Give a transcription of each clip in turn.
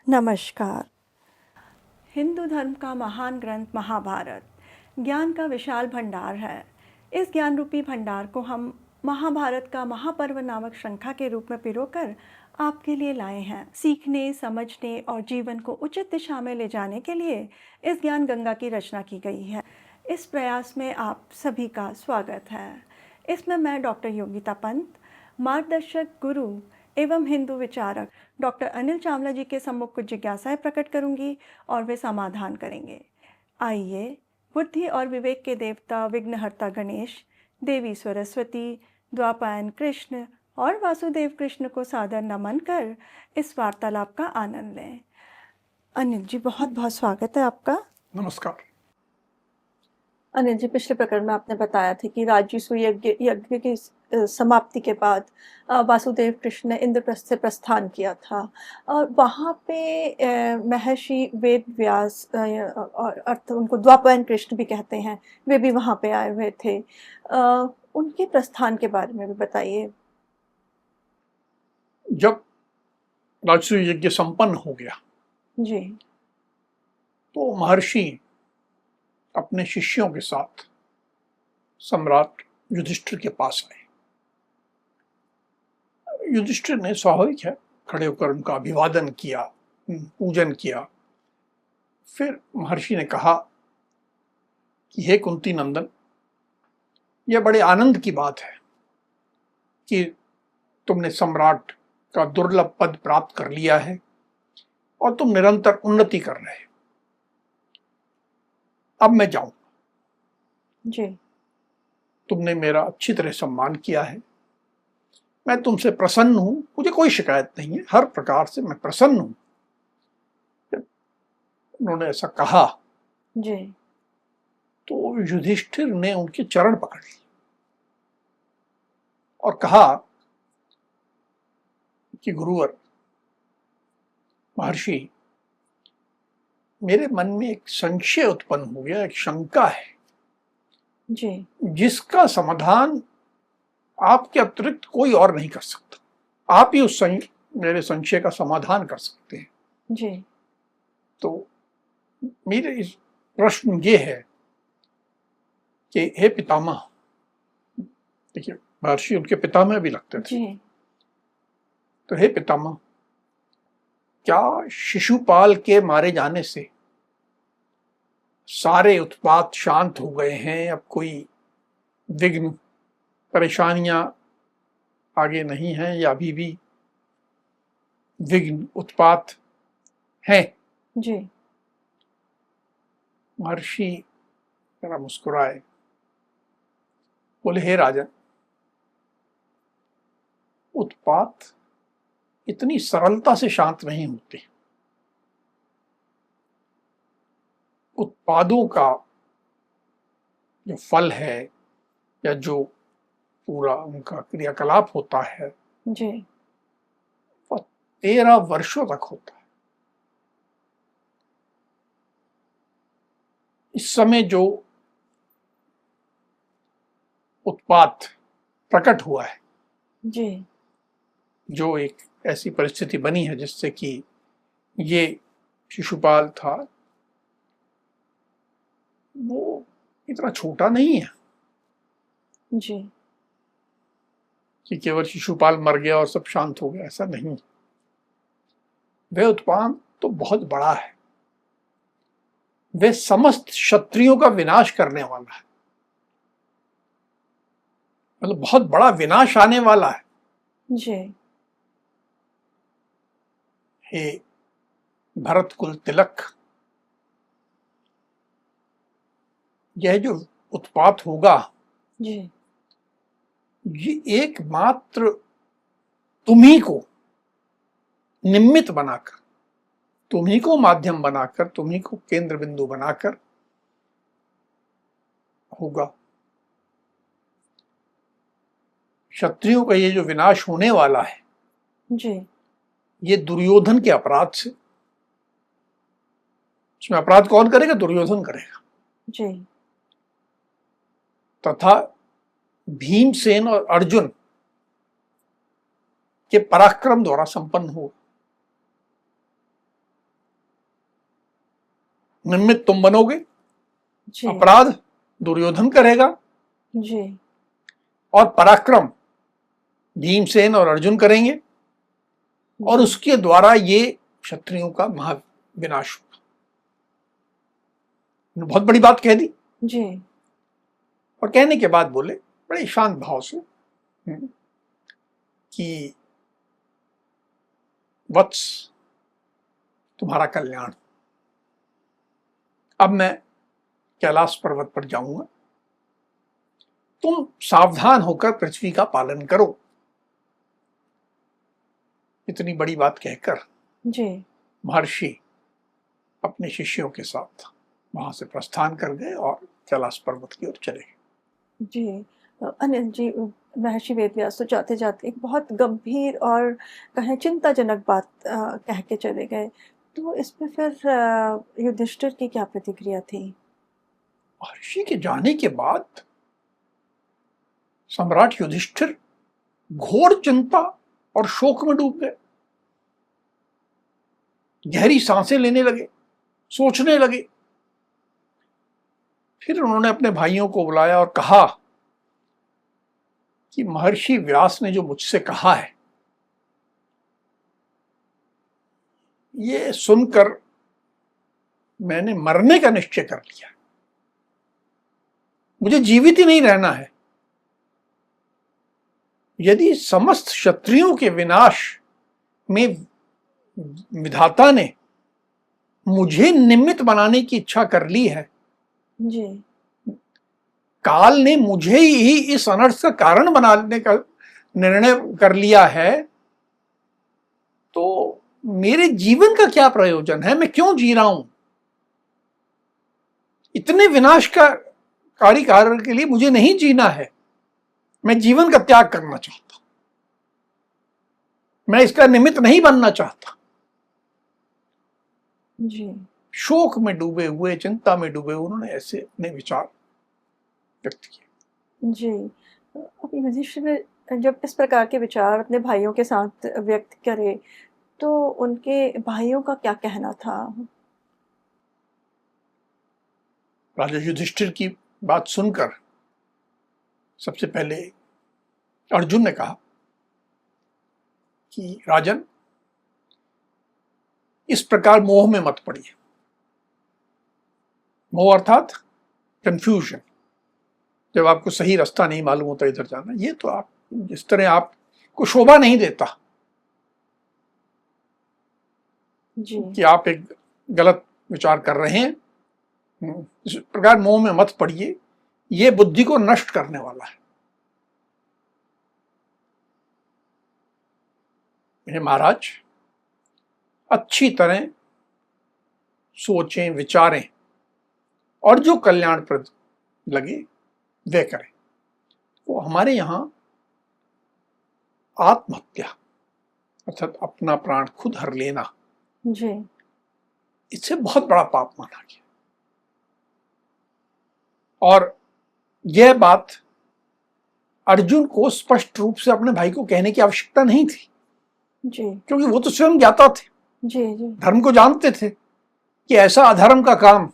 नमस्कार। हिंदू धर्म का महान ग्रंथ महाभारत ज्ञान का विशाल भंडार है। इस ज्ञान रूपी भंडार को हम महाभारत का महापर्व नामक श्रृंखला के रूप में पिरोकर आपके लिए लाए हैं। सीखने, समझने और जीवन को उचित दिशा में ले जाने के लिए इस ज्ञान गंगा की रचना की गई है। इस प्रयास में आप सभी का स्वागत है। इसमें मैं डॉक्टर योगिता पंत, मार्गदर्शक, गुरु एवं हिंदू विचारक डॉक्टर अनिल चावला जी के सम्मुख कुछ जिज्ञासाएं प्रकट करूंगी और वे समाधान करेंगे। आइए बुद्धि और विवेक के देवता विघ्नहर्ता गणेश, देवी सरस्वती, द्वापायन कृष्ण और वासुदेव कृष्ण को सादर नमन कर इस वार्तालाप का आनंद लें। अनिल जी, बहुत बहुत स्वागत है आपका। नमस्कार। अनिल जी, पिछले प्रकरण में आपने बताया था कि राजसूय यज्ञ की समाप्ति के बाद वासुदेव कृष्ण ने इंद्रप्रस्थ से प्रस्थान किया था और वहाँ पे महर्षि वेद व्यास और अर्थ उनको द्वापायन कृष्ण भी कहते हैं, वे भी वहाँ पे आए हुए थे। उनके प्रस्थान के बारे में भी बताइए। जब राजसूय यज्ञ संपन्न हो गया जी तो महर्षि अपने शिष्यों के साथ सम्राट युधिष्ठिर के पास आए। युधिष्ठिर ने स्वाभाविक है खड़े होकर उनका अभिवादन किया, पूजन किया। फिर महर्षि ने कहा कि हे कुंती नंदन, यह बड़े आनंद की बात है कि तुमने सम्राट का दुर्लभ पद प्राप्त कर लिया है और तुम निरंतर उन्नति कर रहे हो। अब मैं जाऊं। जी तुमने मेरा अच्छी तरह सम्मान किया है, मैं तुमसे प्रसन्न हूं, मुझे कोई शिकायत नहीं है, हर प्रकार से मैं प्रसन्न हूं। उन्होंने ऐसा कहा जी तो युधिष्ठिर ने उनके चरण पकड़ लिए और कहा कि गुरुवर, महर्षि, मेरे मन में एक संशय उत्पन्न हो गया, एक शंका है जी जिसका समाधान आपके अतिरिक्त कोई और नहीं कर सकता। आप ही उस मेरे संशय का समाधान कर सकते हैं। जी तो मेरे इस प्रश्न ये है कि हे पितामह, देखिए महर्षि उनके पितामह भी लगते थे। जी तो हे पितामह, क्या शिशुपाल के मारे जाने से सारे उत्पात शांत हो गए हैं? अब कोई विघ्न, परेशानियां आगे नहीं हैं या अभी भी विघ्न, उत्पात हैं? जी महर्षि जरा मुस्कुराए, बोले, हे राजन, उत्पात इतनी सरलता से शांत नहीं होते। उत्पादों का जो फल है या जो पूरा उनका क्रियाकलाप होता है जी वह 13 वर्षों तक होता है। इस समय जो उत्पात प्रकट हुआ है, जी जो एक ऐसी परिस्थिति बनी है जिससे कि ये शिशुपाल था, वो इतना छोटा नहीं है जी कि केवल शिशुपाल मर गया और सब शांत हो गया, ऐसा नहीं। वह उत्पात तो बहुत बड़ा है, वह समस्त क्षत्रियों का विनाश करने वाला है, मतलब बहुत बड़ा विनाश आने वाला है। जी हे भरत कुल तिलक, यह जो उत्पात होगा जी ये एकमात्र तुम्ही को निमित्त बनाकर, तुम्ही को माध्यम बनाकर, तुम्ही को केंद्र बिंदु बनाकर होगा। क्षत्रियों का ये जो विनाश होने वाला है, जी ये दुर्योधन के अपराध से। इसमें अपराध कौन करेगा? दुर्योधन करेगा। जी तथा भीमसेन और अर्जुन के पराक्रम द्वारा संपन्न होगा। निमित्त तुम बनोगे, जी अपराध दुर्योधन करेगा जी और पराक्रम भीमसेन और अर्जुन करेंगे, और जी उसके द्वारा ये क्षत्रियों का महाविनाश होगा। बहुत बड़ी बात कह दी, जी और कहने के बाद बोले बड़े शांत भाव से कि वत्स, तुम्हारा कल्याण, अब मैं कैलाश पर्वत पर जाऊंगा, तुम सावधान होकर पृथ्वी का पालन करो। इतनी बड़ी बात कहकर जी महर्षि अपने शिष्यों के साथ वहां से प्रस्थान कर गए और कैलाश पर्वत की ओर चले गए। जी अनिल जी, महर्षि वेदव्यास तो जाते जाते एक बहुत गंभीर और कहें चिंताजनक बात कह के चले गए। तो इस पे फिर युधिष्ठिर की क्या प्रतिक्रिया थी? महर्षि के जाने के बाद सम्राट युधिष्ठिर घोर चिंता और शोक में डूब गए। गहरी सांसें लेने लगे, सोचने लगे। फिर उन्होंने अपने भाइयों को बुलाया और कहा कि महर्षि व्यास ने जो मुझसे कहा है, ये सुनकर मैंने मरने का निश्चय कर लिया। मुझे जीवित ही नहीं रहना है। यदि समस्त क्षत्रियों के विनाश में विधाता ने मुझे निमित्त बनाने की इच्छा कर ली है, जी काल ने मुझे ही इस अनर्थ का कारण बनाने का निर्णय कर लिया है, तो मेरे जीवन का क्या प्रयोजन है? मैं क्यों जी रहा हूं? इतने विनाशकारी कार्य के लिए मुझे नहीं जीना है। मैं जीवन का त्याग करना चाहता, मैं इसका निमित्त नहीं बनना चाहता। जी शोक में डूबे हुए, चिंता में डूबे हुए उन्होंने ऐसे अपने विचार व्यक्त किए। जी अब युधिष्ठिर ने जब इस प्रकार के विचार अपने भाइयों के साथ व्यक्त करे, तो उनके भाइयों का क्या कहना था? राजा युधिष्ठिर की बात सुनकर सबसे पहले अर्जुन ने कहा कि राजन, इस प्रकार मोह में मत पड़िए। मोह अर्थात कंफ्यूजन, जब आपको सही रास्ता नहीं मालूम होता इधर जाना, ये तो आप जिस तरह आपको शोभा नहीं देता जी कि आप एक गलत विचार कर रहे हैं। इस प्रकार मोह में मत पड़िए, ये बुद्धि को नष्ट करने वाला है। मेरे महाराज, अच्छी तरह सोचें, विचारें और जो कल्याणप्रद लगे वे करें। वो हमारे यहां आत्महत्या अर्थात अपना प्राण खुद हर लेना, जी इससे बहुत बड़ा पाप माना गया। और यह बात अर्जुन को स्पष्ट रूप से अपने भाई को कहने की आवश्यकता नहीं थी, जी क्योंकि वो तो स्वयं ज्ञाता थे, जी जी धर्म को जानते थे कि ऐसा अधर्म का काम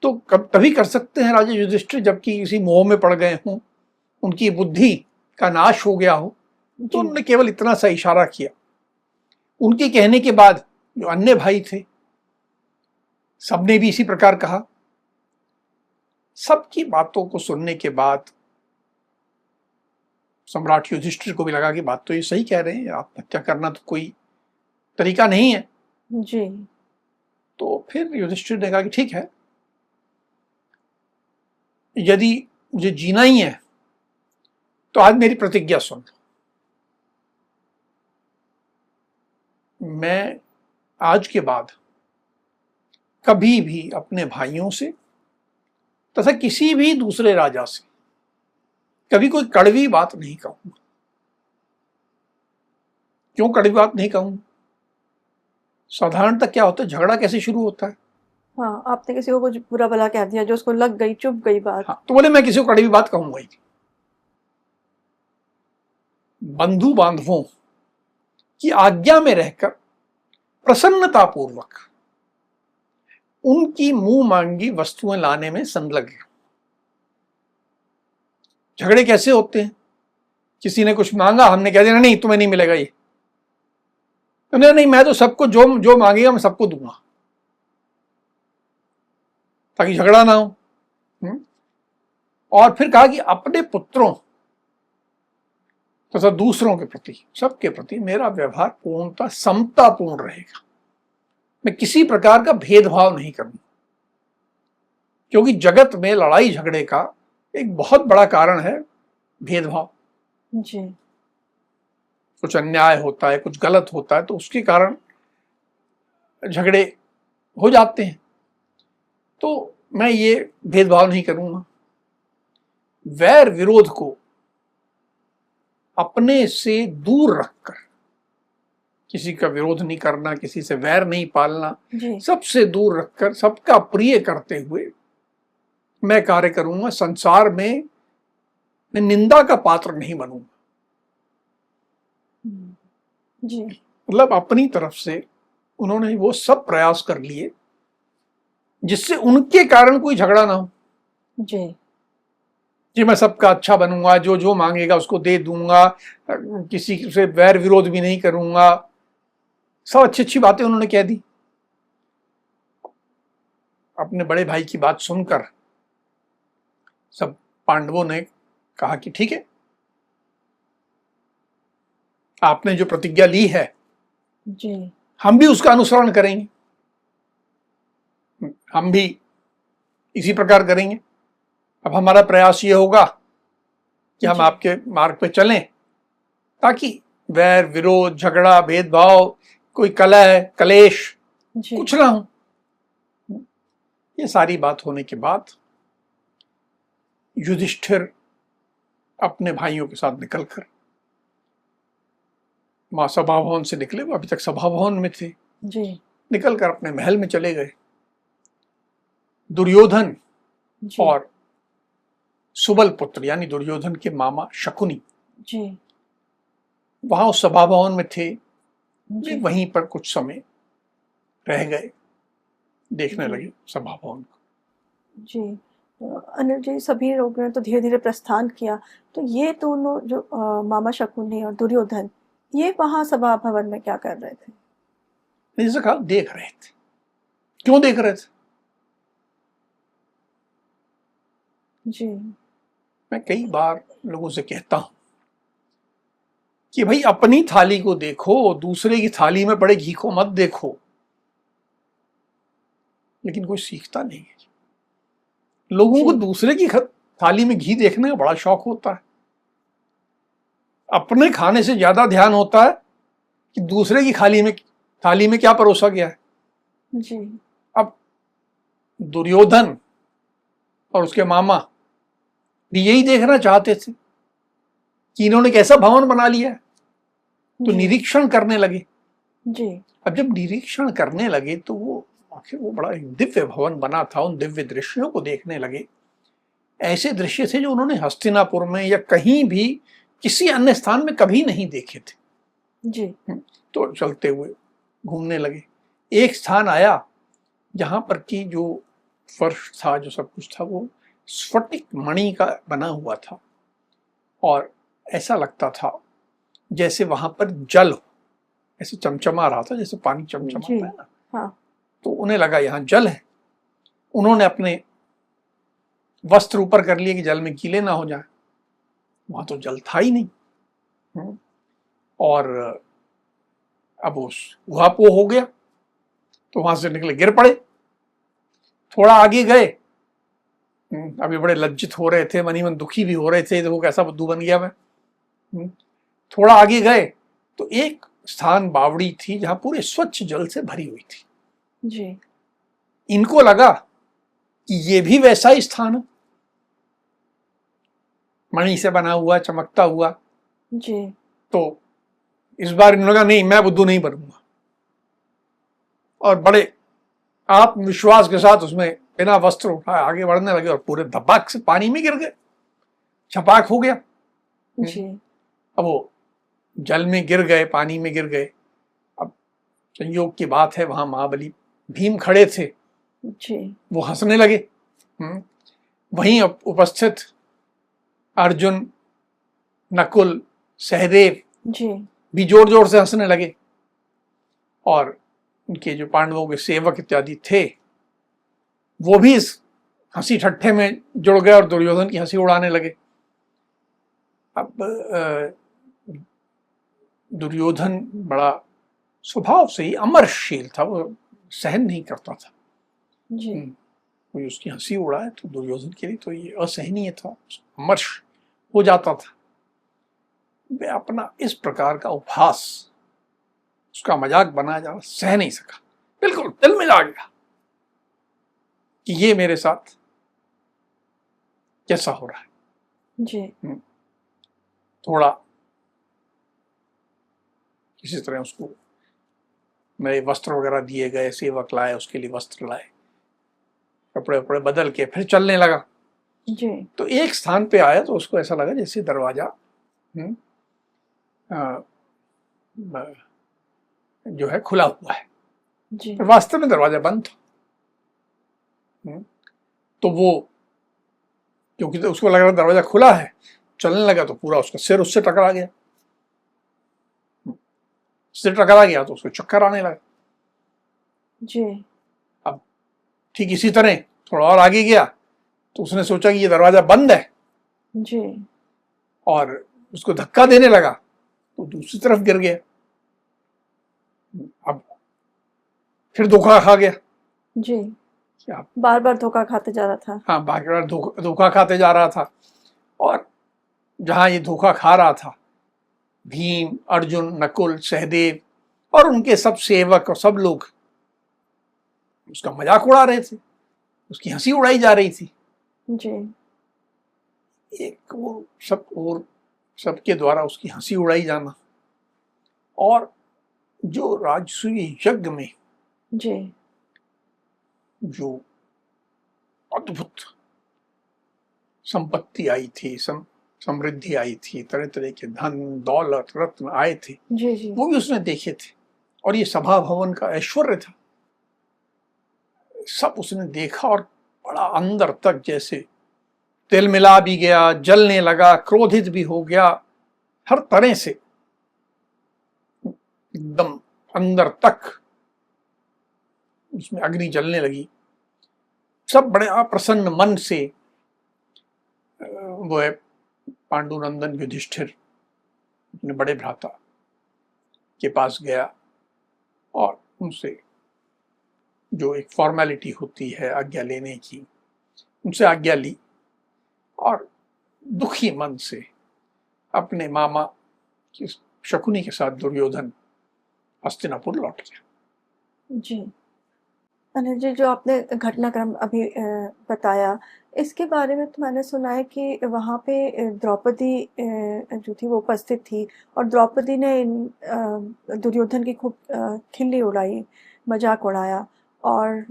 तो तभी कर सकते हैं राजा युधिष्ठिर जबकि किसी मोह में पड़ गए हों, उनकी बुद्धि का नाश हो गया हो। तो उन्होंने केवल इतना सा इशारा किया। उनके कहने के बाद जो अन्य भाई थे, सबने भी इसी प्रकार कहा। सबकी बातों को सुनने के बाद सम्राट युधिष्ठिर को भी लगा कि बात तो ये सही कह रहे हैं, आत्महत्या करना तो कोई तरीका नहीं है। जी तो फिर युधिष्ठिर ने कहा कि ठीक है, यदि मुझे जीना ही है तो आज मेरी प्रतिज्ञा सुन लो। मैं आज के बाद कभी भी अपने भाइयों से तथा किसी भी दूसरे राजा से कभी कोई कड़वी बात नहीं कहूंगा। क्यों कड़वी बात नहीं कहूंगा? साधारणतः क्या होता है, झगड़ा कैसे शुरू होता है? हाँ, आपने किसी को कुछ बुरा भला कह दिया, जो उसको लग गई, चुभ गई बात। हाँ, तो बोले मैं किसी को कड़वी बात कहूंगा ही। बंधु बांधवों की आज्ञा में रहकर प्रसन्नतापूर्वक उनकी मुंह मांगी वस्तुएं लाने में संलग्न है। झगड़े कैसे होते हैं? किसी ने कुछ मांगा, हमने कह दिया नहीं तुम्हें नहीं मिलेगा ये, नहीं नहीं मैं तो सबको जो जो मांगेगा मैं सबको दूंगा, ताकि झगड़ा ना हो। और फिर कहा कि अपने पुत्रों तथा दूसरों के प्रति, सबके प्रति मेरा व्यवहार पूर्णतः समतापूर्ण रहेगा। मैं किसी प्रकार का भेदभाव नहीं करूंगा, क्योंकि जगत में लड़ाई झगड़े का एक बहुत बड़ा कारण है भेदभाव। जी। कुछ अन्याय होता है, कुछ गलत होता है, तो उसके कारण झगड़े हो जाते हैं। तो मैं ये भेदभाव नहीं करूंगा। वैर विरोध को अपने से दूर रखकर, किसी का विरोध नहीं करना, किसी से वैर नहीं पालना, सबसे दूर रखकर सबका प्रिय करते हुए मैं कार्य करूंगा। संसार में मैं निंदा का पात्र नहीं बनूंगा। जी। मतलब अपनी तरफ से उन्होंने वो सब प्रयास कर लिए जिससे उनके कारण कोई झगड़ा ना हो। जी मैं सबका अच्छा बनूंगा, जो जो मांगेगा उसको दे दूंगा, किसी से वैर विरोध भी नहीं करूंगा, सब अच्छी अच्छी बातें उन्होंने कह दी। अपने बड़े भाई की बात सुनकर सब पांडवों ने कहा कि ठीक है, आपने जो प्रतिज्ञा ली है जी, हम भी उसका अनुसरण करेंगे, हम भी इसी प्रकार करेंगे। अब हमारा प्रयास ये होगा कि हम आपके मार्ग पे चलें, ताकि वैर विरोध, झगड़ा, भेदभाव, कोई कलह कलेश कुछ ना हो। ये सारी बात होने के बाद युधिष्ठिर अपने भाइयों के साथ निकलकर मां सभा भवन से निकले, वो अभी तक सभा भवन में थे, निकलकर अपने महल में चले गए। दुर्योधन और सुबल पुत्र यानी दुर्योधन के मामा शकुनी वहां उस सभा भवन में थे। वे वहीं पर कुछ समय रह गए, देखने लगे सभा भवन को। जी अनिल जी, सभी लोगों ने तो धीरे धीरे प्रस्थान किया, तो ये दोनों जो मामा शकुनी और दुर्योधन, ये वहां सभा भवन में क्या कर रहे थे? जैसे कहा, देख रहे थे। क्यों देख रहे थे? जी मैं कई बार लोगों से कहता हूं कि भाई अपनी थाली को देखो, दूसरे की थाली में पड़े घी को मत देखो। लेकिन कोई सीखता नहीं है। लोगों को दूसरे की थाली में घी देखने का बड़ा शौक होता है। अपने खाने से ज्यादा ध्यान होता है कि दूसरे की थाली में क्या परोसा गया है। जी। अब दुर्योधन और उसके मामा भी यही देखना चाहते थे कि इन्होंने कैसा भवन बना लिया है, तो निरीक्षण करने लगे। जी। अब जब निरीक्षण करने लगे तो वो आखिर वो बड़ा दिव्य भवन बना था, उन दिव्य दृश्यों को देखने लगे। ऐसे दृश्य थे जो उन्होंने हस्तिनापुर में या कहीं भी किसी अन्य स्थान में कभी नहीं देखे थे। जी। तो चलते हुए घूमने लगे। एक स्थान आया जहां पर की जो फर्श था, जो सब कुछ था, वो स्फटिक मणि का बना हुआ था और ऐसा लगता था जैसे वहां पर जल हो, ऐसे चमचमा रहा था जैसे पानी चमचमाता है ना। हाँ। तो उन्हें लगा यहाँ जल है। उन्होंने अपने वस्त्र ऊपर कर लिए कि जल में गीले ना हो जाए। वहां तो जल था ही नहीं। और अब उस उहापोह हो गया, तो वहां से निकले, गिर पड़े। थोड़ा आगे गए, अभी बड़े लज्जित हो रहे थे, मनी मन दुखी भी हो रहे थे, देखो कैसा बुद्धू बन गया मैं। थोड़ा आगे गए तो एक स्थान बावड़ी थी जहां पूरे स्वच्छ जल से भरी हुई थी। जी। इनको लगा कि ये भी वैसा ही स्थान है, मणि से बना हुआ, चमकता हुआ। जी। तो इस बार इन्होंने कहा नहीं, मैं बुद्धू नहीं बनूंगा, और बड़े आत्मविश्वास के साथ उसमें बिना वस्त्र उठाए आगे बढ़ने लगे और पूरे धपाक से पानी में गिर गए। छपाक हो गया। जी। अब वो जल में गिर गए, पानी में गिर गए। अब संयोग की बात है, वहां महाबली भीम खड़े थे। जी वो हंसने लगे। वहीं उपस्थित अर्जुन, नकुल, सहदेव जी भी जोर जोर से हंसने लगे, और उनके जो पांडवों के सेवक इत्यादि थे वो भी इस हंसी ठट्ठे में जुड़ गए और दुर्योधन की हंसी उड़ाने लगे। अब दुर्योधन बड़ा स्वभाव से ही अमरशील था, वो सहन नहीं करता था। जी कोई उसकी हंसी उड़ाए तो दुर्योधन के लिए तो ये असहनीय था, अमर्ष हो जाता था। वे अपना इस प्रकार का उपहास, उसका मजाक बनाया जाना सह नहीं सका, बिल्कुल दिल में आ गया कि ये मेरे साथ कैसा हो रहा है। जी थोड़ा किसी तरह उसको नए वस्त्र वगैरह दिए गए, सेवक लाए, उसके लिए वस्त्र लाए, कपड़े वपड़े बदल के फिर चलने लगा। जी तो एक स्थान पे आया तो उसको ऐसा लगा जैसे दरवाजा जो है खुला हुआ है, जी पर वास्तव में दरवाजा बंद था। तो वो, क्योंकि तो उसको लग रहा दरवाजा खुला है, चलने लगा तो पूरा उसका सिर उससे टकरा गया। सिर टकरा गया तो उसको चक्कर आने लगा। जी अब ठीक इसी तरह थोड़ा और आगे गया तो उसने सोचा कि ये दरवाजा बंद है, जी और उसको धक्का देने लगा तो दूसरी तरफ गिर गया। अब फिर धोखा खा गया। जी क्या? बार बार धोखा खाते जा रहा था। हाँ, बार बार धोखा खाते जा रहा था, और जहां ये धोखा खा रहा था, भीम, अर्जुन, नकुल, सहदेव और उनके सब सेवक और सब लोग उसका मजाक उड़ा रहे थे, उसकी हंसी उड़ाई जा रही थी। जी एक वो सब, और सबके द्वारा उसकी हंसी उड़ाई जाना, और जो राजसूय यज्ञ में जी जो अद्भुत संपत्ति आई थी, समृद्धि आई थी, तरह तरह के धन दौलत रत्न आए थे, जी जी वो भी उसने देखे थे, और ये सभा भवन का ऐश्वर्य था, सब उसने देखा, और बड़ा अंदर तक जैसे तिल मिला भी गया, जलने लगा, क्रोधित भी हो गया, हर तरह से एकदम अंदर तक उसमें अग्नि जलने लगी। सब बड़े अप्रसन्न मन से वो है पांडुनंदन युधिष्ठिर अपने बड़े भ्राता के पास गया, और उनसे जो एक फॉर्मेलिटी होती है आज्ञा लेने की, उनसे आज्ञा ली, और दुखी मन से अपने मामा की शकुनी के साथ दुर्योधन हस्तिनापुर लौट गया। जी अनिल जी, जो आपने घटनाक्रम अभी बताया, इसके बारे में तो मैंने सुना है कि वहाँ पे द्रौपदी जो थी वो उपस्थित थी, और द्रौपदी ने दुर्योधन की खूब खिल्ली उड़ाई, मजाक उड़ाया, और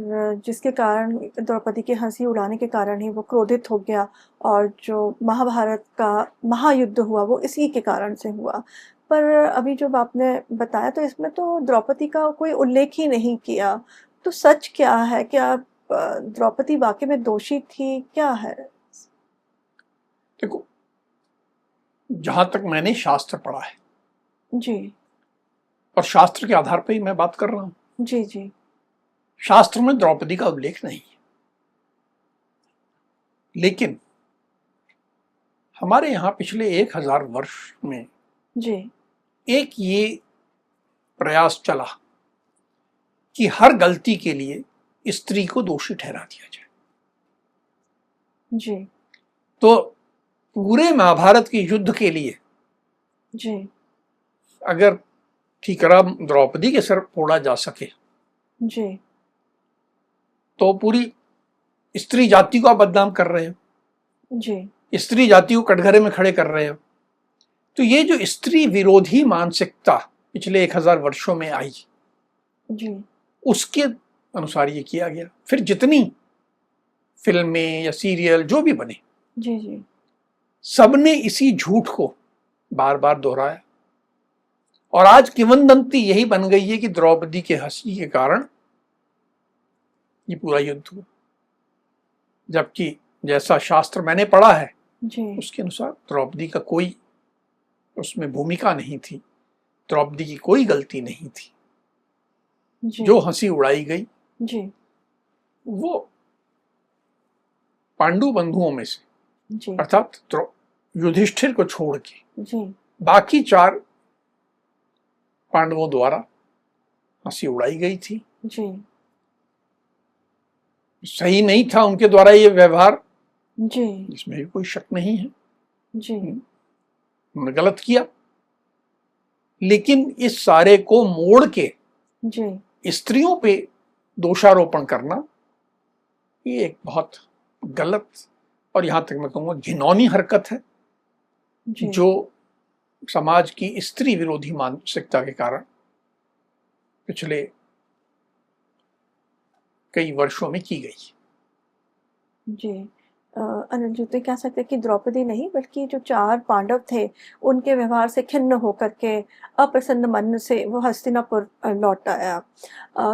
जिसके कारण द्रौपदी की हंसी उड़ाने के कारण ही वो क्रोधित हो गया, और जो महाभारत का महायुद्ध हुआ वो इसी के कारण से हुआ। पर अभी जो आपने बताया तो इसमें तो द्रौपदी का कोई उल्लेख ही नहीं किया। तो सच क्या है? क्या द्रौपदी वाक़ई में दोषी थी? क्या है? देखो, जहां तक मैंने शास्त्र पढ़ा है, जी, और शास्त्र के आधार पर ही मैं बात कर रहा हूं, जी, जी, शास्त्र में द्रौपदी का उल्लेख नहीं है, लेकिन हमारे यहाँ पिछले 1000 वर्ष में जी, एक ये प्रयास चला कि हर गलती के लिए स्त्री को दोषी ठहरा दिया जाए। जी, तो पूरे महाभारत के युद्ध के लिए जी, अगर ठीकरा द्रौपदी के सर फोड़ा जा सके जी, तो पूरी स्त्री जाति को आप बदनाम कर रहे हो, जी, स्त्री जाति को कटघरे में खड़े कर रहे हो। तो ये जो स्त्री विरोधी मानसिकता पिछले 1000 वर्षों में आई, जी, उसके अनुसार ये किया गया। फिर जितनी फिल्में या सीरियल जो भी बने, जी, जी, सबने इसी झूठ को बार बार दोहराया, और आज किंवदंती यही बन गई है कि द्रौपदी के हंसी के कारण ये पूरा युद्ध हुआ। जबकि जैसा शास्त्र मैंने पढ़ा है जी उसके अनुसार द्रौपदी का कोई उसमें भूमिका नहीं थी, द्रौपदी की कोई गलती नहीं थी। जी जो हंसी उड़ाई गई जी वो पांडु बंधुओं में से, जी अर्थात युधिष्ठिर को छोड़ के जी बाकी 4 पांडवों द्वारा हंसी उड़ाई गई थी। जी सही नहीं था उनके द्वारा ये व्यवहार, जी इसमें भी कोई शक नहीं है, जी उन्होंने गलत किया। लेकिन इस सारे को मोड़ के जी स्त्रियों पे दोषारोपण करना ये एक बहुत गलत और यहां तक मैं कहूंगा घिनौनी हरकत है, जी जो समाज की स्त्री विरोधी मानसिकता के कारण पिछले कई वर्षों में की गई। जी अनिल जी, तो कह सकते हैं कि द्रौपदी नहीं बल्कि जो 4 पांडव थे उनके व्यवहार से खिन्न होकर के अप्रसन्न मन से वो हस्तिनापुर लौट आया।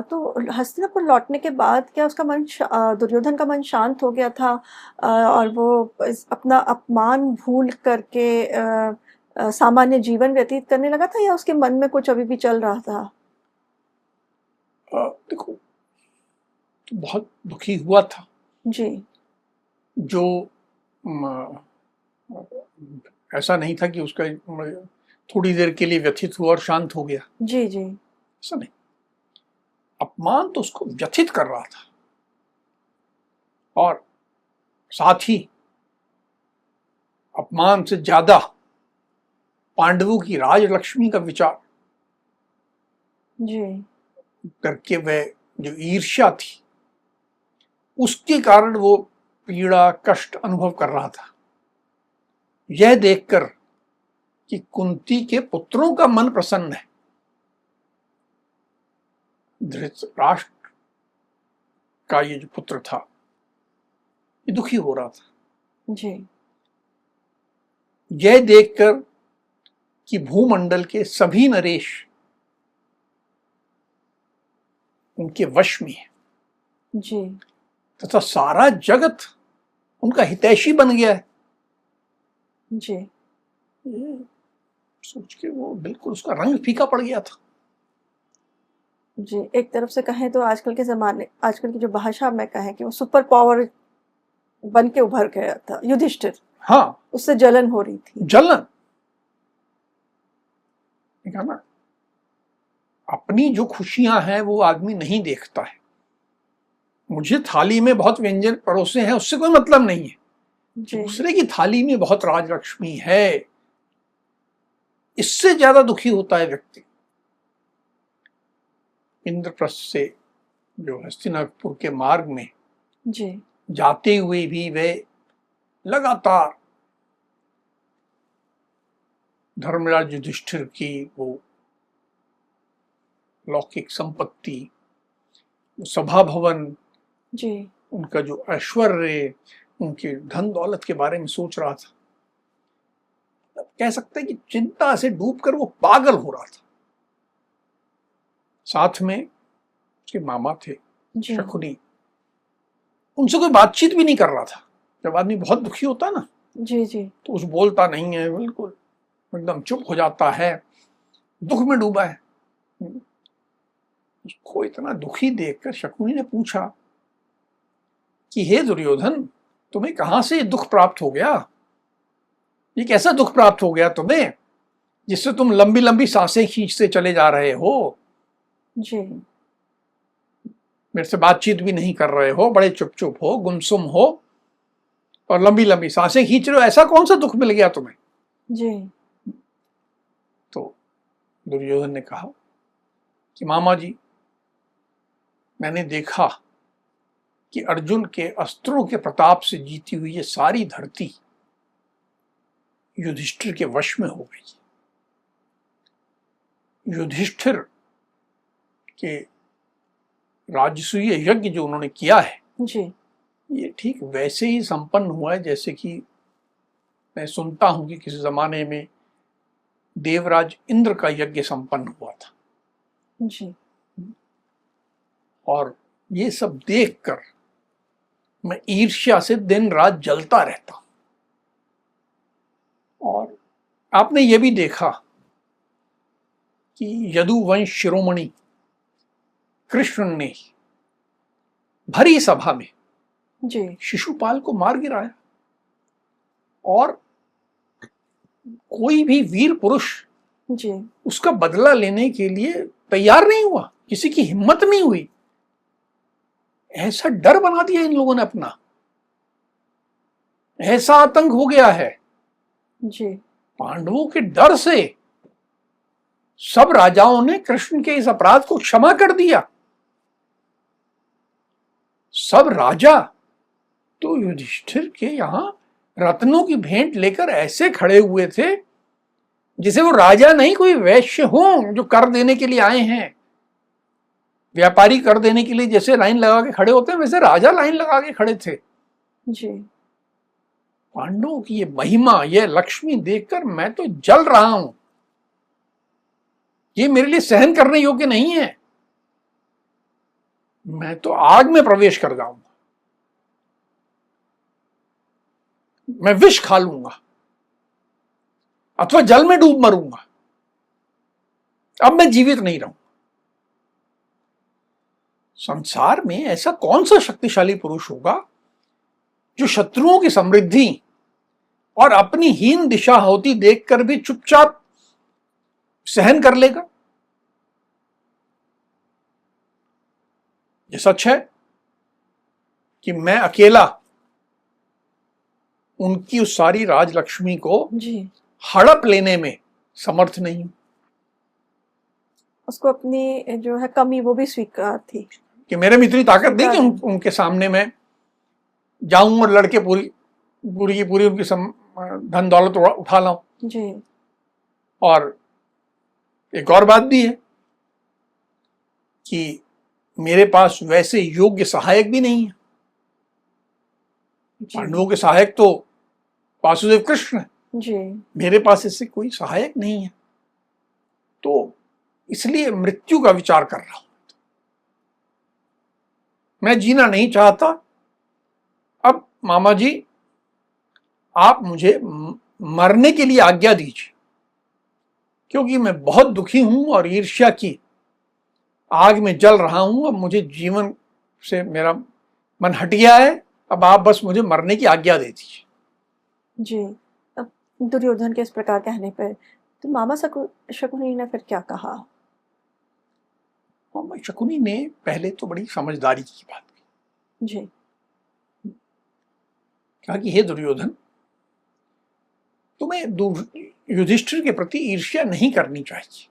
तो हस्तिनापुर लौटने के बाद क्या उसका दुर्योधन का मन शांत हो गया था, और वो अपना अपमान भूल करके सामान्य जीवन व्यतीत करने लगा था, या उसके मन में कुछ अभी भी चल रहा था? देखो, तो बहुत दुखी हुआ था। जी जो ऐसा नहीं था कि उसका थोड़ी देर के लिए व्यथित हुआ और शांत हो गया, जी जी ऐसा नहीं। अपमान तो उसको व्यथित कर रहा था, और साथ ही अपमान से ज्यादा पांडवों की राजलक्ष्मी का विचार जी करके वह जो ईर्ष्या थी उसके कारण वो पीड़ा कष्ट अनुभव कर रहा था। यह देखकर कि कुंती के पुत्रों का मन प्रसन्न है, धृतराष्ट्र का ये जो पुत्र था ये दुखी हो रहा था। जी यह देखकर कि भूमंडल के सभी नरेश उनके वश में है जी तथा सारा जगत उनका हितैषी बन गया है, जी ये सोच के वो बिल्कुल उसका रंग फीका पड़ गया था। जी, एक तरफ से कहें तो आजकल की जो भाषा में कहें कि वो सुपर पावर बन के उभर गया था युधिष्ठिर, हाँ, उससे जलन हो रही थी। जलन, देखा ना, अपनी जो खुशियां हैं वो आदमी नहीं देखता है। मुझे थाली में बहुत व्यंजन परोसे हैं उससे कोई मतलब नहीं है, जी दूसरे की थाली में बहुत राजलक्ष्मी है इससे ज्यादा दुखी होता है व्यक्ति। इंद्रप्रस्थ से जो हस्तिनापुर के मार्ग में जी जाते हुए भी वे लगातार धर्मराज युधिष्ठिर की वो लौकिक संपत्ति, सभा भवन, जी उनका जो ऐश्वर्य, उनके धन दौलत के बारे में सोच रहा था। कह सकते हैं कि चिंता से डूबकर वो पागल हो रहा था। साथ में उसके मामा थे जी शकुनी, उनसे कोई बातचीत भी नहीं कर रहा था। जब आदमी बहुत दुखी होता ना जी जी तो उस बोलता नहीं है, बिल्कुल एकदम चुप हो जाता है, दुख में डूबा है। उसको इतना दुखी देखकर शकुनी ने पूछा कि हे दुर्योधन, तुम्हें कहां से दुख प्राप्त हो गया? ये कैसा दुख प्राप्त हो गया तुम्हें जिससे तुम लंबी लंबी सांसें खींचते चले जा रहे हो, जी मेरे से बातचीत भी नहीं कर रहे हो, बड़े चुप चुप हो, गुमसुम हो और लंबी लंबी सांसें खींच रहे हो, ऐसा कौन सा दुख मिल गया तुम्हें? जी तो दुर्योधन ने कहा कि मामा जी, मैंने देखा कि अर्जुन के अस्त्रों के प्रताप से जीती हुई ये सारी धरती युधिष्ठिर के वश में हो गई। युधिष्ठिर के राजसूय यज्ञ जो उन्होंने किया है जी ये ठीक वैसे ही संपन्न हुआ है जैसे कि मैं सुनता हूं कि किसी जमाने में देवराज इंद्र का यज्ञ संपन्न हुआ था। जी और ये सब देखकर मैं ईर्ष्या से दिन रात जलता रहता हूं। और आपने ये भी देखा कि यदुवंश शिरोमणि कृष्ण ने भरी सभा में जी शिशुपाल को मार गिराया, और कोई भी वीर पुरुष जी उसका बदला लेने के लिए तैयार नहीं हुआ, किसी की हिम्मत नहीं हुई। ऐसा डर बना दिया इन लोगों ने अपना, ऐसा आतंक हो गया है जी पांडवों के डर से। सब राजाओं ने कृष्ण के इस अपराध को क्षमा कर दिया। सब राजा तो युधिष्ठिर के यहां रत्नों की भेंट लेकर ऐसे खड़े हुए थे जिसे वो राजा नहीं, कोई वैश्य हो जो कर देने के लिए आए हैं। व्यापारी कर देने के लिए जैसे लाइन लगा के खड़े होते हैं, वैसे राजा लाइन लगा के खड़े थे। जी पांडवों की ये महिमा, ये लक्ष्मी देखकर मैं तो जल रहा हूं। ये मेरे लिए सहन करने योग्य नहीं है। मैं तो आग में प्रवेश कर जाऊंगा, मैं विष खा लूंगा अथवा जल में डूब मरूंगा। अब मैं जीवित नहीं रहूंगा। संसार में ऐसा कौन सा शक्तिशाली पुरुष होगा जो शत्रुओं की समृद्धि और अपनी हीन दिशा होती देखकर भी चुपचाप सहन कर लेगा। ये सच है कि मैं अकेला उनकी उस सारी राजलक्ष्मी को जी हड़प लेने में समर्थ नहीं हूं। उसको अपनी जो है कमी वो भी स्वीकार थी। कि मेरे में इतनी ताकत नहीं कि स्वीकार उनके सामने मैं जाऊं और लड़के पूरी पूरी की पूरी उनकी धन दौलत उठा लाऊं। जी और एक और बात भी है कि मेरे पास वैसे योग्य सहायक भी नहीं है। जी पांडवों के सहायक तो वासुदेव कृष्ण है, जी मेरे पास इससे कोई सहायक नहीं है। तो इसलिए मृत्यु का विचार कर रहा हूं। मैं जीना नहीं चाहता। अब मामा जी, आप मुझे मरने के लिए आज्ञा दीजिए, क्योंकि मैं बहुत दुखी हूं और ईर्ष्या की आग में जल रहा हूं। अब मुझे जीवन से मेरा मन हट गया है। अब आप बस मुझे मरने की आज्ञा दे दीजिए। जी। अब दुर्योधन के इस प्रकार कहने पर तो मामा शकुनी ने फिर क्या कहा? मामा शकुनी ने पहले तो बड़ी समझदारी की बात की। जी कहा कि हे दुर्योधन, तुम्हें युधिष्ठिर के प्रति ईर्ष्या नहीं करनी चाहिए।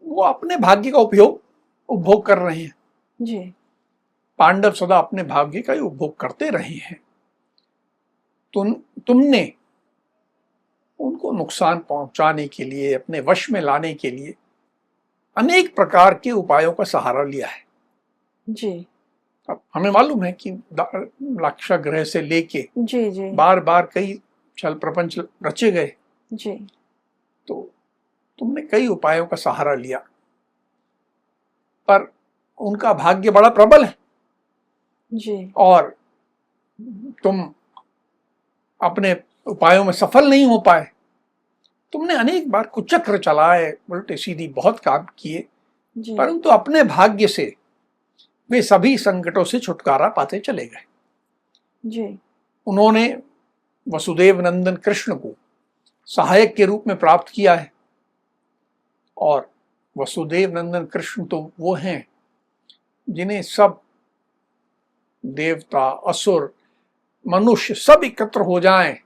वो अपने भाग्य का उपभोग कर रहे हैं। जी पांडव सदा अपने भाग्य का ही उपभोग करते रहे हैं। तुमने उनको नुकसान पहुंचाने के लिए, अपने वश में लाने के लिए अनेक प्रकार के उपायों का सहारा लिया है। जी अब हमें मालूम है कि लाक्षागृह से लेके जी जी बार बार कई छल प्रपंच रचे गए। जी तो तुमने कई उपायों का सहारा लिया, पर उनका भाग्य बड़ा प्रबल है जी और तुम अपने उपायों में सफल नहीं हो पाए। तुमने अनेक बार कुचक्र चलाए, उल्टे सीधी बहुत काम किए, जी परंतु अपने भाग्य से वे सभी संकटों से छुटकारा पाते चले गए। जी उन्होंने वसुदेव नंदन कृष्ण को सहायक के रूप में प्राप्त किया है, और वसुदेव नंदन कृष्ण तो वो हैं जिन्हें सब देवता, असुर, मनुष्य सब एकत्र हो जाएं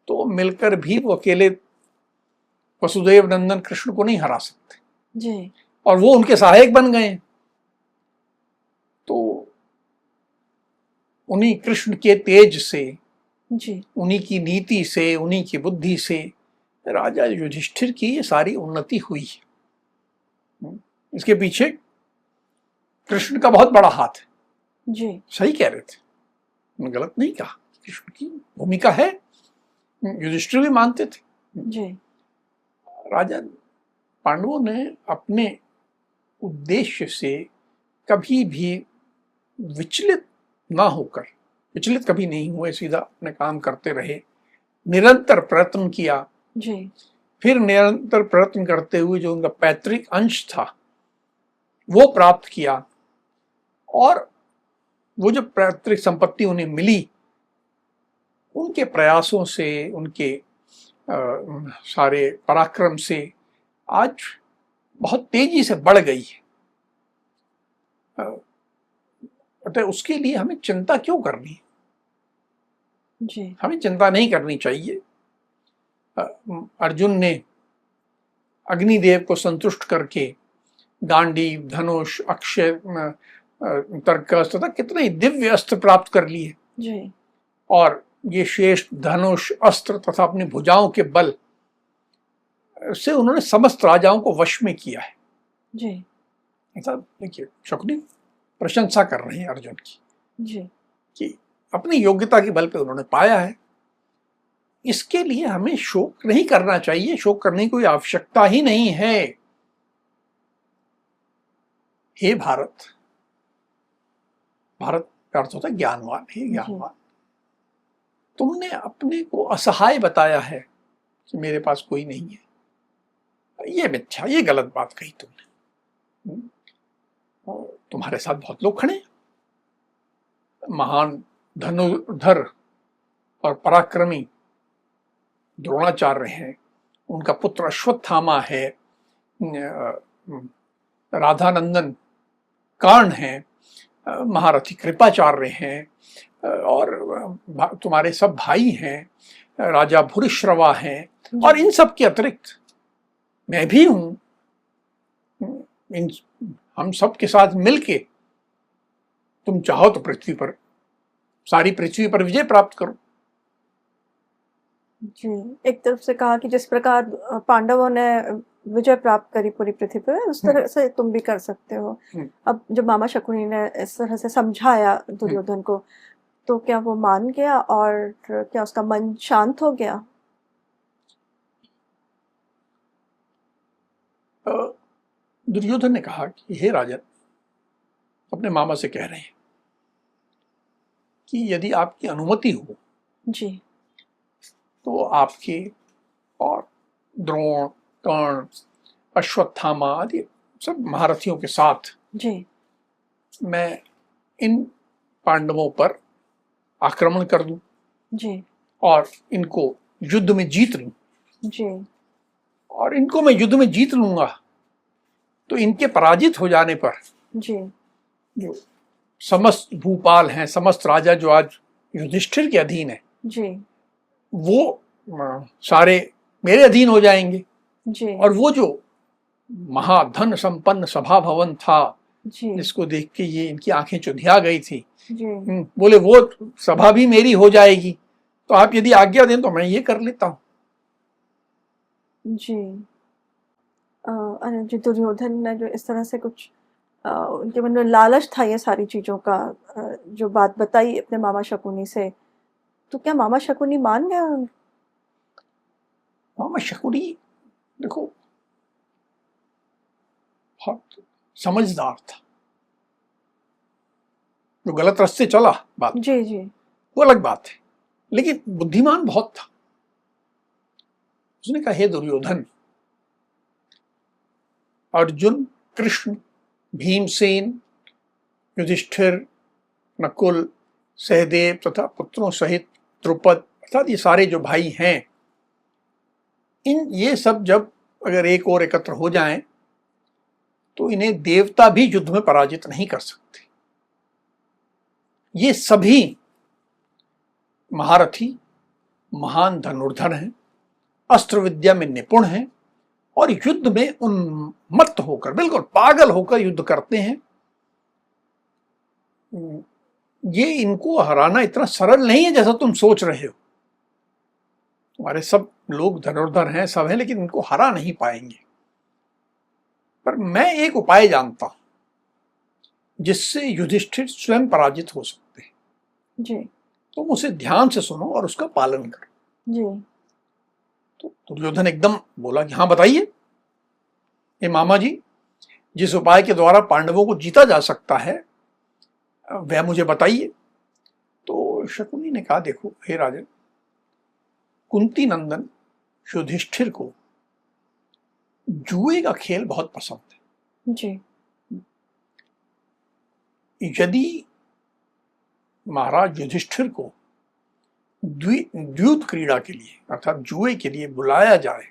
तो मिलकर भी वो अकेले वसुदेव नंदन कृष्ण को नहीं हरा सकते, जी और वो उनके सहायक बन गए। तो उन्हीं कृष्ण के तेज से, जी उन्हीं की नीति से, उन्हीं की बुद्धि से राजा युधिष्ठिर की ये सारी उन्नति हुई है। इसके पीछे कृष्ण का बहुत बड़ा हाथ है। जी सही कह रहे थे, उन्होंने गलत नहीं कहा। कृष्ण की भूमिका है, युधिष्ठिर भी मानते थे। जी राजा पांडवों ने अपने उद्देश्य से कभी भी विचलित ना होकर, विचलित कभी नहीं हुए, सीधा अपने काम करते रहे, निरंतर प्रयत्न किया। जी। फिर निरंतर प्रयत्न करते हुए जो उनका पैतृक अंश था वो प्राप्त किया, और वो जो पैतृक संपत्ति उन्हें मिली, उनके प्रयासों से, उनके सारे पराक्रम से आज बहुत तेजी से बढ़ गई है। अतः उसके लिए हमें चिंता क्यों करनी है? जी। हमें चिंता नहीं करनी चाहिए। अर्जुन ने अग्निदेव को संतुष्ट करके गांडीव, धनुष, अक्षय, तर्कस तथा कितने दिव्य अस्त्र प्राप्त कर लिए। जी। और ये शेष धनुष, अस्त्र तथा अपनी भुजाओं के बल से उन्होंने समस्त राजाओं को वश में किया है। जी। ऐसा देखिए, शकुनी प्रशंसा कर रहे हैं अर्जुन की जी। कि अपनी योग्यता के बल पे उन्होंने पाया है। इसके लिए हमें शोक नहीं करना चाहिए, शोक करने की कोई आवश्यकता ही नहीं है। हे भारत, भारत का अर्थ होता है ज्ञानवान, हे ज्ञानवान, तुमने अपने को असहाय बताया है कि मेरे पास कोई नहीं है। ये मिथ्या, ये गलत बात कही तुमने। तुम्हारे साथ बहुत लोग खड़े, महान धनुर्धर और पराक्रमी द्रोणाचार्य हैं, उनका पुत्र अश्वत्थामा है, राधानंदन कर्ण हैं, महारथी कृपाचार्य हैं, और तुम्हारे सब भाई हैं, राजा भूरिश्रवा हैं, और इन सब के अतिरिक्त मैं भी हूं। इन हम सब के साथ मिलके तुम चाहो तो पृथ्वी पर, सारी पृथ्वी पर विजय प्राप्त करो। जी। एक तरफ से कहा कि जिस प्रकार पांडवों ने विजय प्राप्त करी पूरी पृथ्वी पे, उस तरह से तुम भी कर सकते हो। अब जब मामा शकुनी ने इस तरह से समझाया दुर्योधन को, तो क्या वो मान गया और क्या उसका मन शांत हो गया? दुर्योधन ने कहा कि हे राजन, अपने मामा से कह रहे हैं कि यदि आपकी अनुमति हो जी, तो आपके और द्रोण, कर्ण, अश्वत्थामा आदि सब महारथियों के साथ जी, मैं इन पांडवों पर आक्रमण कर दूं जी, और इनको युद्ध में जीत लूं। जी, और इनको मैं युद्ध में जीत लूंगा तो इनके पराजित हो जाने पर जी, जो समस्त भूपाल हैं, समस्त राजा जो आज युधिष्ठिर के अधीन है, जी, वो सारे मेरे अधीन हो जाएंगे। जी, और वो जो महाधन संपन्न सभा भवन था, जी, जिसको देख के ये इनकी आंखें चुंधिया गई थी, जी, बोले वो सभा भी मेरी हो जाएगी, तो आप यदि आज्ञा दें तो मैं ये कर लेता हूं। जी। जो दुर्योधन ने जो इस तरह से कुछ उनके मन में लालच था ये सारी चीजों का, जो बात बताई अपने मामा शकुनी से, तो क्या मामा शकुनी मान गया? मामा शकुनी देखो बहुत समझदार था। जो गलत रास्ते चला बात, जी, जी, वो अलग बात है, लेकिन बुद्धिमान बहुत था। उसने कहा, हे दुर्योधन, अर्जुन, कृष्ण, भीमसेन, युधिष्ठिर, नकुल, सहदेव तथा पुत्रों सहित द्रुपद अर्थात ये सारे जो भाई हैं, ये सब जब अगर एक और एकत्र हो जाएं तो इन्हें देवता भी युद्ध में पराजित नहीं कर सकते। ये सभी महारथी, महान धनुर्धर हैं, अस्त्र विद्या में निपुण हैं और युद्ध में उन्मत्त होकर, बिल्कुल पागल होकर युद्ध करते हैं। ये इनको हराना इतना सरल नहीं है जैसा तुम सोच रहे हो। तुम्हारे सब लोग धनुर्धर हैं, सब हैं, लेकिन इनको हरा नहीं पाएंगे। पर मैं एक उपाय जानता हूं जिससे युधिष्ठिर स्वयं पराजित हो सकते हैं। जी, तुम उसे ध्यान से सुनो और उसका पालन करो। जी, तो दुर्योधन एकदम बोला कि हाँ बताइए। ये मामा जी, जिस उपाय के द्वारा पांडवों को जीता जा सकता है वह मुझे बताइए। तो शकुनी ने कहा, देखो हे राजन, कुंती नंदन युधिष्ठिर को जुए का खेल बहुत पसंद है जी। यदि महाराज युधिष्ठिर को द्यूत क्रीड़ा के लिए अर्थात जुए के लिए बुलाया जाए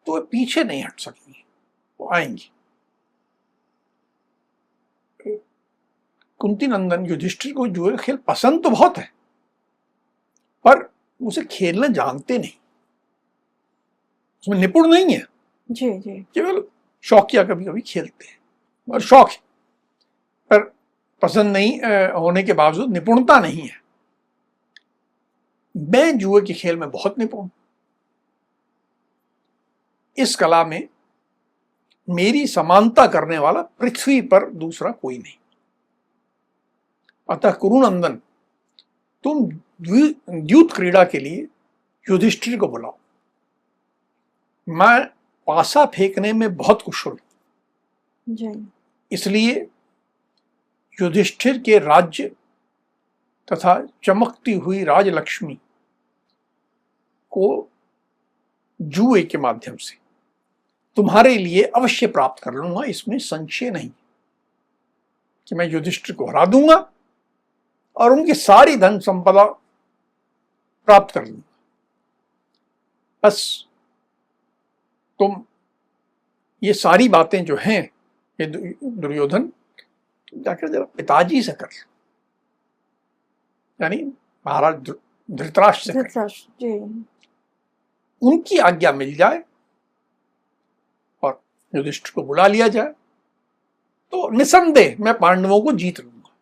तो वे पीछे नहीं हट सकेंगे, वो आएंगे। कुंती नंदन युधिष्ठिर को जुए का खेल पसंद तो बहुत है, पर उसे खेलना जानते नहीं, उसमें निपुण नहीं है। जी जी। केवल शौकिया कभी कभी खेलते हैं और शौक है, पर पसंद नहीं होने के बावजूद निपुणता नहीं है। मैं जुए के खेल में बहुत निपुण, इस कला में मेरी समानता करने वाला पृथ्वी पर दूसरा कोई नहीं। अतः कुरुनंदन, तुम द्यूत क्रीड़ा के लिए युधिष्ठिर को बुलाओ। मैं पासा फेंकने में बहुत कुशल जी। इसलिए युधिष्ठिर के राज्य तथा चमकती हुई राजलक्ष्मी को जुए के माध्यम से तुम्हारे लिए अवश्य प्राप्त कर लूंगा। इसमें संशय नहीं कि मैं युधिष्ठिर को हरा दूंगा और उनकी सारी धन संपदा प्राप्त कर लूंगा। बस तुम ये सारी बातें जो हैं, ये दुर्योधन जाकर जरा पिताजी से कर, यानी महाराज धृतराष्ट्र से कर, जी। उनकी आज्ञा मिल जाए और युधिष्ठिर को बुला लिया जाए तो निसंदेह मैं पांडवों को जीत लूंगा।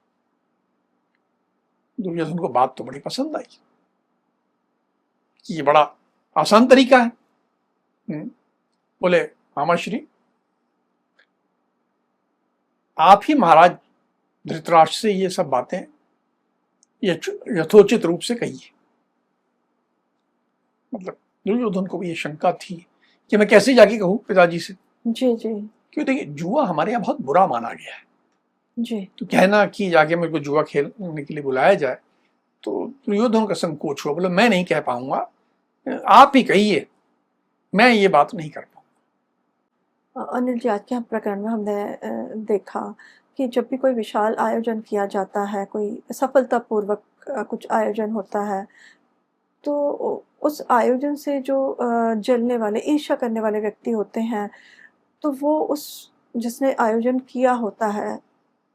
दुर्योधन को बात तो बड़ी पसंद आई कि ये बड़ा आसान तरीका है। बोले, मामाश्री, आप ही महाराज धृतराष्ट्र से ये सब बातें यथोचित रूप से कहिए। मतलब दुर्योधन को भी ये शंका थी कि मैं कैसे जाके कहूं पिताजी से। जी जी। क्यों, देखिए जुआ हमारे यहाँ बहुत बुरा माना गया है जी। तो कहना कि जाके मेरे को जुआ खेलने के लिए बुलाया जाए, तो दुर्योधन का संकोच हुआ। बोले, मैं नहीं कह पाऊंगा, आप ही कहिए, मैं ये बात नहीं कर पाऊंगा। अनिल जी, आज के प्रकरण में हमने देखा कि जब भी कोई विशाल आयोजन किया जाता है, कोई सफलतापूर्वक कुछ आयोजन होता है, तो उस आयोजन से जो जलने वाले, ईर्ष्या करने वाले व्यक्ति होते हैं, तो वो उस जिसने आयोजन किया होता है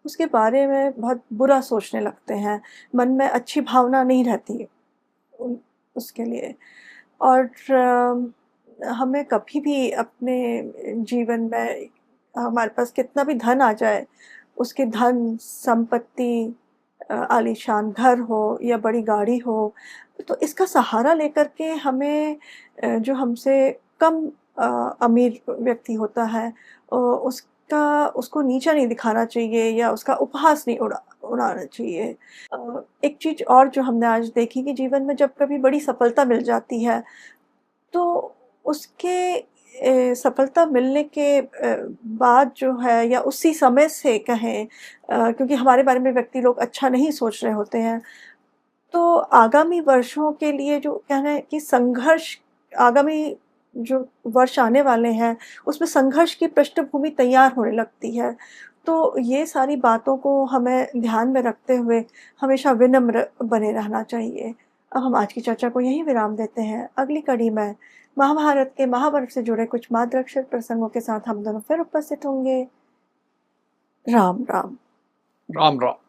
उसके बारे में बहुत बुरा सोचने लगते हैं। मन में अच्छी भावना नहीं रहती उसके लिए। और हमें कभी भी अपने जीवन में हमारे पास कितना भी धन आ जाए, उसके धन संपत्ति, आलीशान घर हो या बड़ी गाड़ी हो, तो इसका सहारा लेकर के हमें जो हमसे कम अमीर व्यक्ति होता है उसको नीचा नहीं दिखाना चाहिए या उसका उपहास नहीं उड़ाना चाहिए। एक चीज़ और जो हमने आज देखी कि जीवन में जब कभी बड़ी सफलता मिल जाती है तो उसके सफलता मिलने के बाद जो है या उसी समय से कहें, क्योंकि हमारे बारे में व्यक्ति लोग अच्छा नहीं सोच रहे होते हैं, तो आगामी वर्षों के लिए जो कहना है कि संघर्ष, आगामी जो वर्ष आने वाले हैं उसमें संघर्ष की पृष्ठभूमि तैयार होने लगती है। तो ये सारी बातों को हमें ध्यान में रखते हुए हमेशा विनम्र बने रहना चाहिए। अब हम आज की चर्चा को यहीं विराम देते हैं। अगली कड़ी में महाभारत के महापर्व से जुड़े कुछ मार्गदर्शक प्रसंगों के साथ हम दोनों फिर उपस्थित होंगे। राम राम। राम राम।